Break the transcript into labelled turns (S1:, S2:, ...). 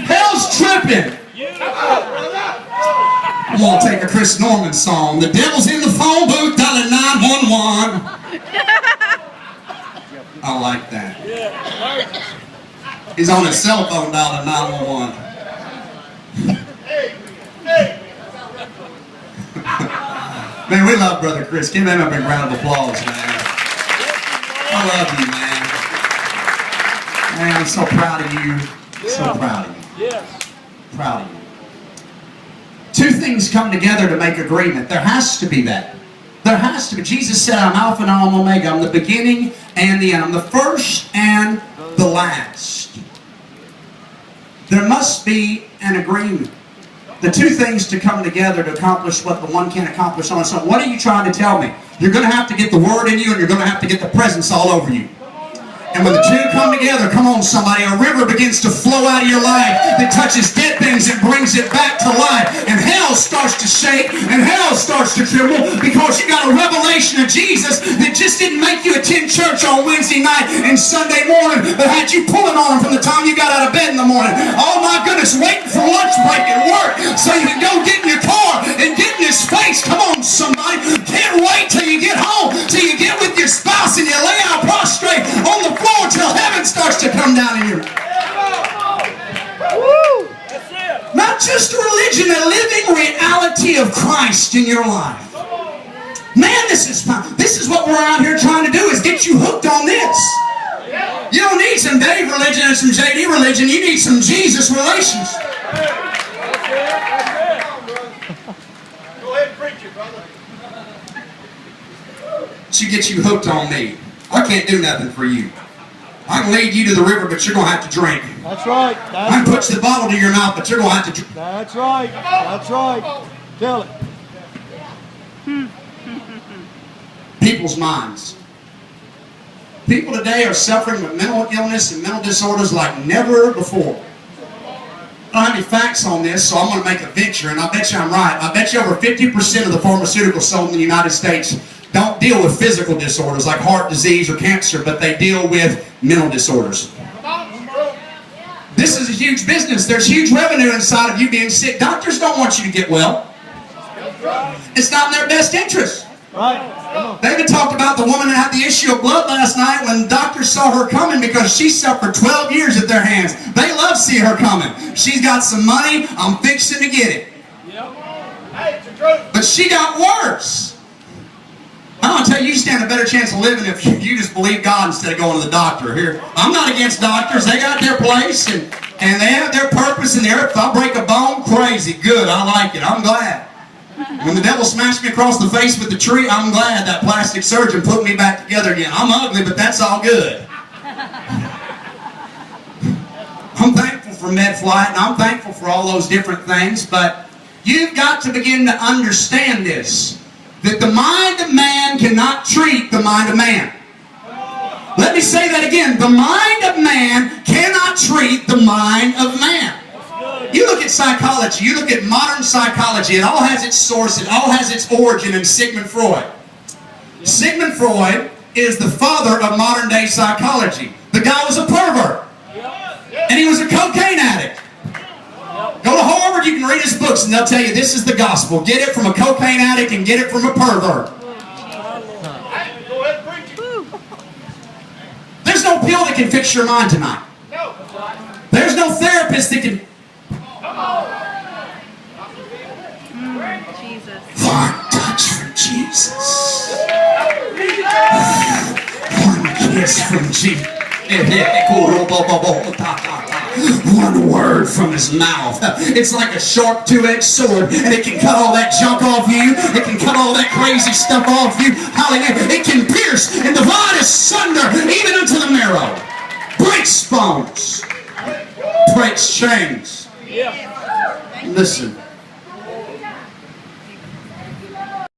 S1: Hell's tripping. I'm going to take a Chris Norman song. The devil's in the phone booth, dialing 911. I like that. He's on his cell phone dialing 911. Man, we love Brother Chris. Give him a big round of applause, man. I love you, man. Man, I'm so proud of you. So proud of you.
S2: Yes.
S1: Proud of you. Two things come together to make agreement. There has to be that. There has to be. Jesus said, I'm Alpha and I'm Omega. I'm the beginning and the end. I'm the first and the last. There must be an agreement. The two things to come together to accomplish what the one can't accomplish on its own. What are you trying to tell me? You're going to have to get the Word in you and you're going to have to get the presence all over you. And when the two come together, come on somebody, a river begins to flow out of your life that touches dead things and brings it back to life. And hell starts to shake and hell starts to tremble because you got a revelation of Jesus that just didn't make you attend church on Wednesday night and Sunday morning, but had you pulling on him from the time you got out of bed in the morning. Oh my goodness, waiting for lunch break at work so you can go get in your car and get in his face. Come on somebody, can't wait till you get home, till you get with your spouse and you lay out prostrate on the floor till heaven starts to come down in you. Not just a religion, a living reality of Christ in your life. Man, this is fun. This is what we're out here trying to do, is get you hooked on this. You don't need some Dave religion and some JD religion. You need some Jesus relations.
S2: Go ahead and preach it, brother.
S1: She gets you hooked on me. I can't do nothing for you. I can lead you to the river, but you're going to have to drink.
S2: That's right.
S1: I can put the bottle to your mouth, but you're going to have to drink.
S2: That's right. That's right. Tell it.
S1: People's minds. People today are suffering with mental illness and mental disorders like never before. I don't have any facts on this, so I'm going to make a venture, and I bet you I'm right. I bet you over 50% of the pharmaceuticals sold in the United States don't deal with physical disorders like heart disease or cancer, but they deal with mental disorders. This is a huge business. There's huge revenue inside of you being sick. Doctors don't want you to get well. It's not in their best interest. David talked about the woman that had the issue of blood last night when doctors saw her coming because she suffered 12 years at their hands. They love seeing her coming. She's got some money. I'm fixing to get it. But she got worse. I'm going to tell you, you stand a better chance of living if you just believe God instead of going to the doctor. Here, I'm not against doctors. They got their place and they have their purpose in the earth. If I break a bone, crazy, good. I like it. I'm glad. When the devil smashed me across the face with the tree, I'm glad that plastic surgeon put me back together again. I'm ugly, but that's all good. I'm thankful for MedFlight, and I'm thankful for all those different things, but you've got to begin to understand this, that the mind of man cannot treat the mind of man. Let me say that again. The mind of man cannot treat the mind of man. You look at psychology, you look at modern psychology, it all has its source, it all has its origin in Sigmund Freud. Sigmund Freud is the father of modern day psychology. The guy was a pervert. And he was a cocaine addict. Go to Harvard, you can read his books and they'll tell you this is the gospel. Get it from a cocaine addict and get it from a pervert. There's no pill that can fix your mind tonight. There's no therapist that can...
S3: Jesus.
S1: One touch from Jesus. One kiss from Jesus. One word from his mouth. It's like a sharp two-edged sword, and it can cut all that junk off you. It can cut all that crazy stuff off you. Hallelujah. It can pierce and divide asunder, even unto the marrow. Breaks bones. Breaks chains. Listen.